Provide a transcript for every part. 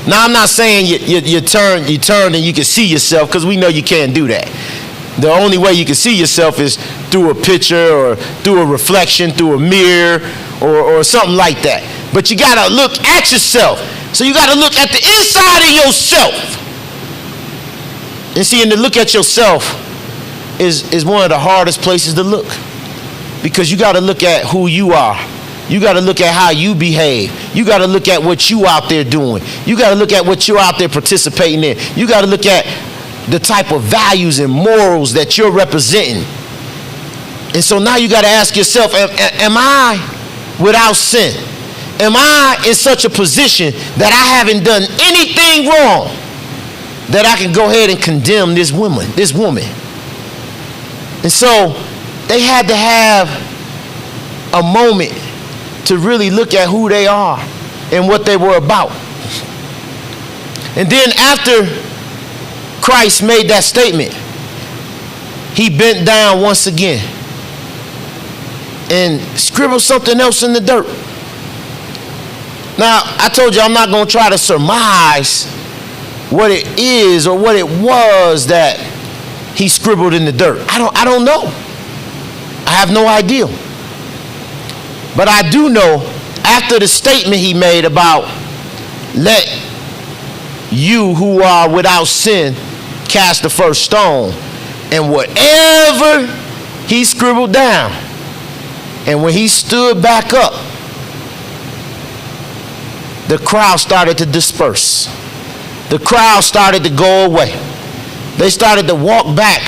Now, I'm not saying you turn and you can see yourself, because we know you can't do that. The only way you can see yourself is through a picture or through a reflection, through a mirror or something like that. But you got to look at yourself. So you got to look at the inside of yourself. And see, and to look at yourself is one of the hardest places to look. Because you got to look at who you are. You got to look at how you behave. You got to look at what you out there doing. You got to look at what you're out there participating in. You got to look at the type of values and morals that you're representing. And so now you got to ask yourself, am I without sin? Am I in such a position that I haven't done anything wrong that I can go ahead and condemn this woman? And so they had to have a moment to really look at who they are and what they were about. And then after Christ made that statement, he bent down once again and scribbled something else in the dirt. Now, I told you I'm not going to try to surmise what it is or what it was that he scribbled in the dirt. I don't know. I have no idea. But I do know, after the statement he made about let you who are without sin cast the first stone, and whatever he scribbled down, and when he stood back up, the crowd started to disperse. The crowd started to go away. They started to walk back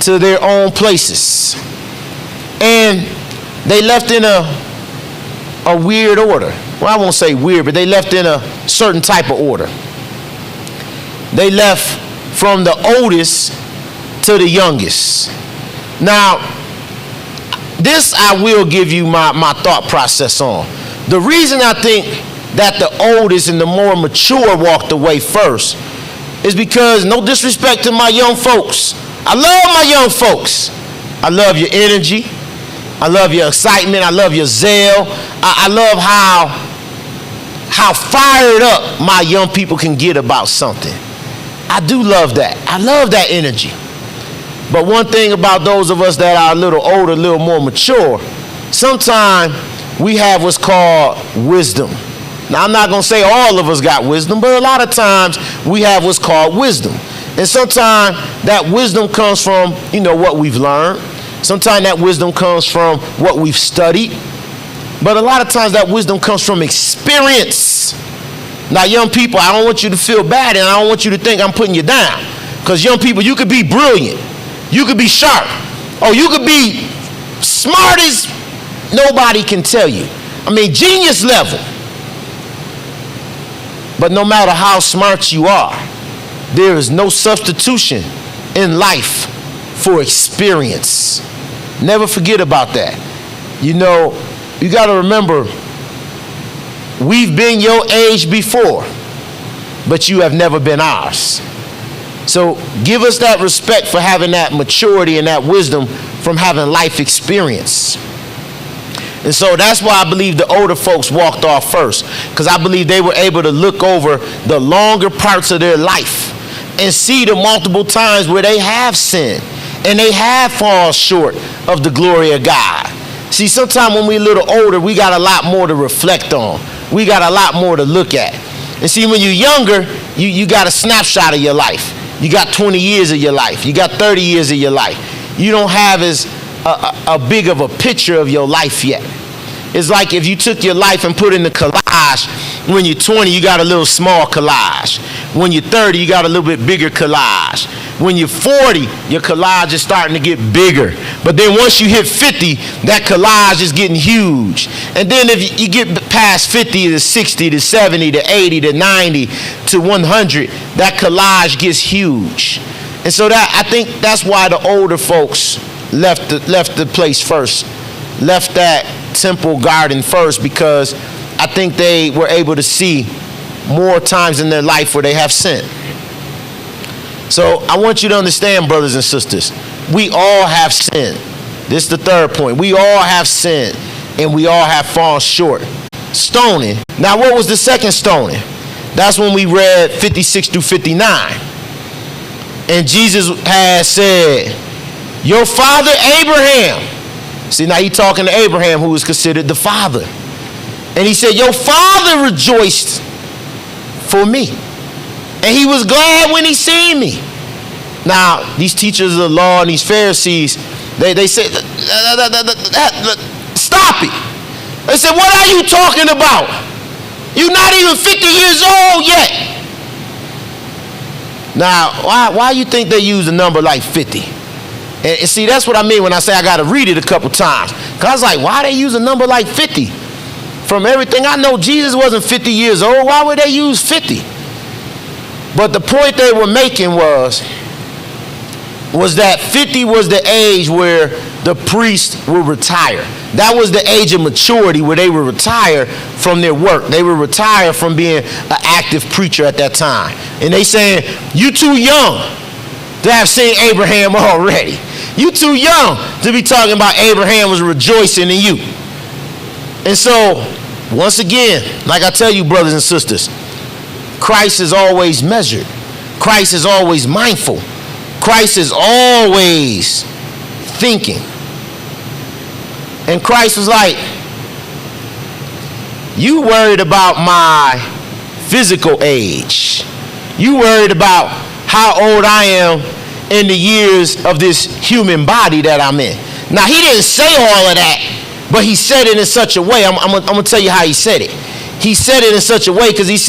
to their own places. And they left in a weird order. Well, I won't say weird, but they left in a certain type of order. They left from the oldest to the youngest. Now, this I will give you my thought process on. The reason I think that the oldest and the more mature walked away first is because, no disrespect to my young folks, I love my young folks. I love your energy. I love your excitement. I love your zeal. I love how fired up my young people can get about something. I do love that. I love that energy. But one thing about those of us that are a little older, a little more mature, sometimes we have what's called wisdom. Now, I'm not going to say all of us got wisdom, but a lot of times we have what's called wisdom. And sometimes that wisdom comes from, what we've learned. Sometimes that wisdom comes from what we've studied. But a lot of times that wisdom comes from experience. Now, young people, I don't want you to feel bad, and I don't want you to think I'm putting you down. Because young people, you could be brilliant. You could be sharp. Oh, you could be smart as nobody can tell you. I mean, genius level. But no matter how smart you are, there is no substitution in life for experience. Never forget about that. You got to remember, we've been your age before, but you have never been ours. So give us that respect for having that maturity and that wisdom from having life experience. And so that's why I believe the older folks walked off first, because I believe they were able to look over the longer parts of their life and see the multiple times where they have sinned and they have fallen short of the glory of God. See, sometimes when we're a little older, we got a lot more to reflect on. We got a lot more to look at. And see, when you're younger, you got a snapshot of your life. You got 20 years of your life. You got 30 years of your life. You don't have as a big of a picture of your life yet. It's like if you took your life and put in the collage. When you're 20, you got a little small collage. When you're 30, you got a little bit bigger collage. When you're 40, your collage is starting to get bigger. But then once you hit 50, that collage is getting huge. And then if you get past 50 to 60 to 70 to 80 to 90 to 100, that collage gets huge. And so I think that's why the older folks left the place first, left that temple garden first, because I think they were able to see more times in their life where they have sinned. So I want you to understand, brothers and sisters, we all have sinned. This is the third point. We all have sinned, and we all have fallen short. Stoning. Now, what was the second stoning? That's when we read 56 through 59. And Jesus had said, your father Abraham. See, now he's talking to Abraham, who was considered the father. And he said, your father rejoiced for me. And he was glad when he seen me. Now, these teachers of the law and these Pharisees, they said, stop it. They said, what are you talking about? You're not even 50 years old yet. Now, why you think they use a number like 50? And see, that's what I mean when I say I got to read it a couple times. Because I was like, why they use a number like 50? From everything I know, Jesus wasn't 50 years old. Why would they use 50? But the point they were making was that 50 was the age where the priest would retire. That was the age of maturity where they would retire from their work. They would retire from being an active preacher at that time. And they saying, you too young to have seen Abraham already. You too young to be talking about Abraham was rejoicing in you. And so, once again, like I tell you, brothers and sisters, Christ is always measured. Christ is always mindful. Christ is always thinking. And Christ was like, you worried about my physical age. You worried about how old I am in the years of this human body that I'm in. Now, he didn't say all of that, but he said it in such a way. I'm going to tell you how he said it. He said it in such a way because he said,